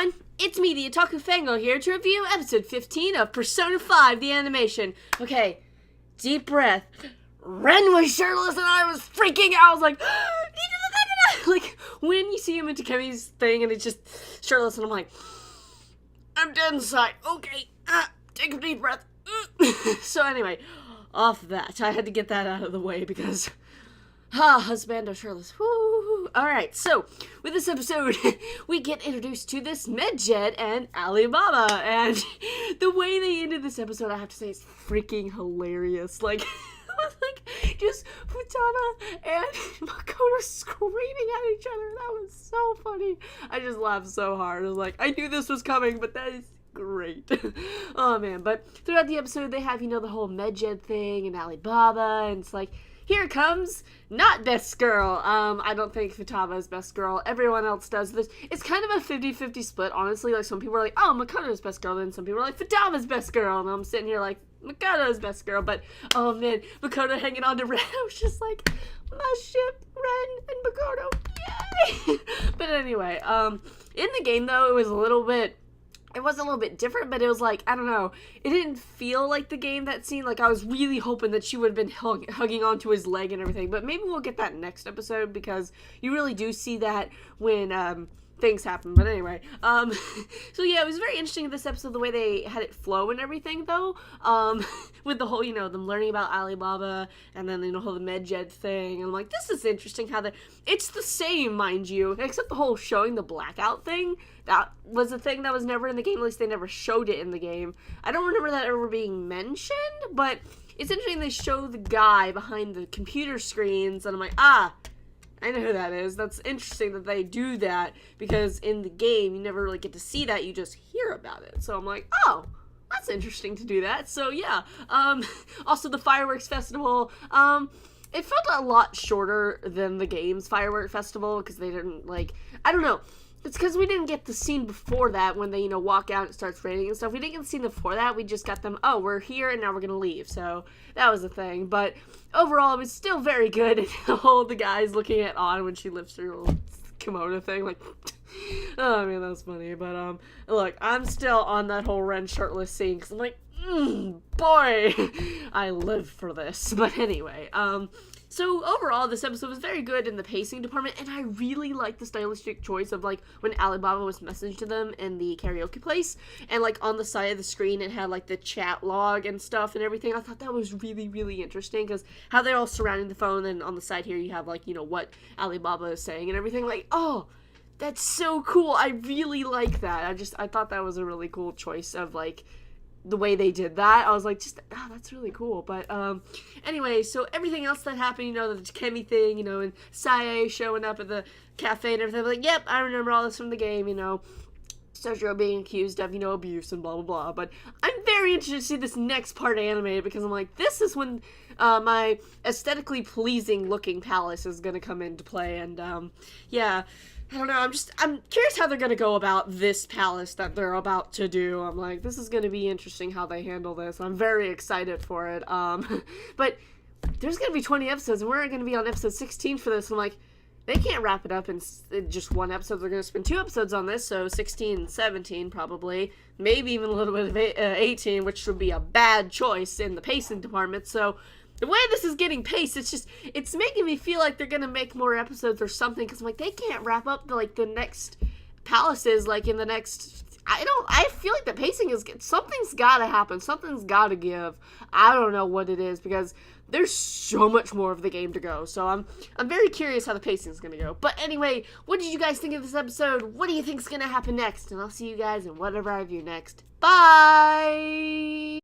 everyone, it's me, the Otaku Fango, here to review episode 15 of Persona 5, the animation. Okay, deep breath. Ren was shirtless and I was freaking out. I was like, like, when you see him in Takemi's thing and he's just shirtless and I'm like, I'm dead inside. Okay, take a deep breath. So anyway, off that, I had to get that out of the way because... husbando shirtless. Woo. Alright, so, with this episode, we get introduced to this Medjed and Alibaba, and the way they ended this episode, I have to say, is freaking hilarious. Like, it was like, just Futaba and Makoto screaming at each other. That was so funny. I just laughed so hard. I was like, I knew this was coming, but that is great. Oh man, but throughout the episode, they have, the whole Medjed thing and Alibaba, and it's like, here comes not best girl. I don't think Futaba is best girl. Everyone else does this. It's kind of a 50-50 split, honestly. Like, some people are like, oh, Makoto's best girl. Then some people are like, Futaba's best girl. And I'm sitting here like, Makoto's best girl. But, oh, man, Makoto hanging on to Ren. I was just like, my ship, Ren and Makoto. Yay! But anyway, in the game, though, it was a little bit different, but it was like, I don't know, it didn't feel like the game, that scene. Like, I was really hoping that she would have been hugging onto his leg and everything, but maybe we'll get that next episode, because you really do see that when, things happen. But anyway, so yeah, it was very interesting, this episode, the way they had it flow and everything, though, with the whole, them learning about Alibaba, and then, the whole Medjed thing, and I'm like, this is interesting how it's the same, mind you, except the whole showing the blackout thing. That was a thing that was never in the game. At least they never showed it in the game. I don't remember that ever being mentioned, but it's interesting they show the guy behind the computer screens, and I'm like, I know who that is. That's interesting that they do that, because in the game, you never really get to see that, you just hear about it. So I'm like, oh, that's interesting to do that. So yeah, also the fireworks festival, it felt a lot shorter than the game's firework festival, because they didn't, I don't know. It's because we didn't get the scene before that when they, walk out and it starts raining and stuff. We didn't get the scene before that. We just got them, oh, we're here and now we're going to leave. So that was the thing. But overall, it was still very good. And all the guys looking at Ann when she lifts her little kimono thing, like, oh man, that was funny. But look, I'm still on that whole Ren shirtless scene because I'm like, boy, I live for this. But anyway, so overall, this episode was very good in the pacing department, and I really liked the stylistic choice of, when Alibaba was messaging to them in the karaoke place, and, on the side of the screen, it had, the chat log and stuff and everything. I thought that was really, really interesting, because how they're all surrounding the phone, and on the side here, you have, what Alibaba is saying and everything. Oh, that's so cool. I really like that. I thought that was a really cool choice of, the way they did that. I was like, that's really cool. But, anyway, so everything else that happened, the Takemi thing, and Sae showing up at the cafe and everything, like, yep, I remember all this from the game, Sojiro being accused of, abuse and blah, blah, blah. But I'm very interested to see this next part animated, because I'm like, this is when, my aesthetically pleasing looking palace is gonna come into play, and, yeah. I don't know, I'm curious how they're going to go about this palace that they're about to do. I'm like, this is going to be interesting how they handle this. I'm very excited for it. But there's going to be 20 episodes, and we're going to be on episode 16 for this. I'm like, they can't wrap it up in just one episode. They're going to spend 2 episodes on this, so 16 and 17 probably. Maybe even a little bit of 18, which would be a bad choice in the pacing department. So the way this is getting paced, it's making me feel like they're gonna make more episodes or something, because I'm like, they can't wrap up the next palaces, in the next, I feel like the pacing something's gotta happen, something's gotta give. I don't know what it is, because there's so much more of the game to go, so I'm very curious how the pacing's gonna go. But anyway, what did you guys think of this episode? What do you think's gonna happen next? And I'll see you guys in whatever I review next. Bye!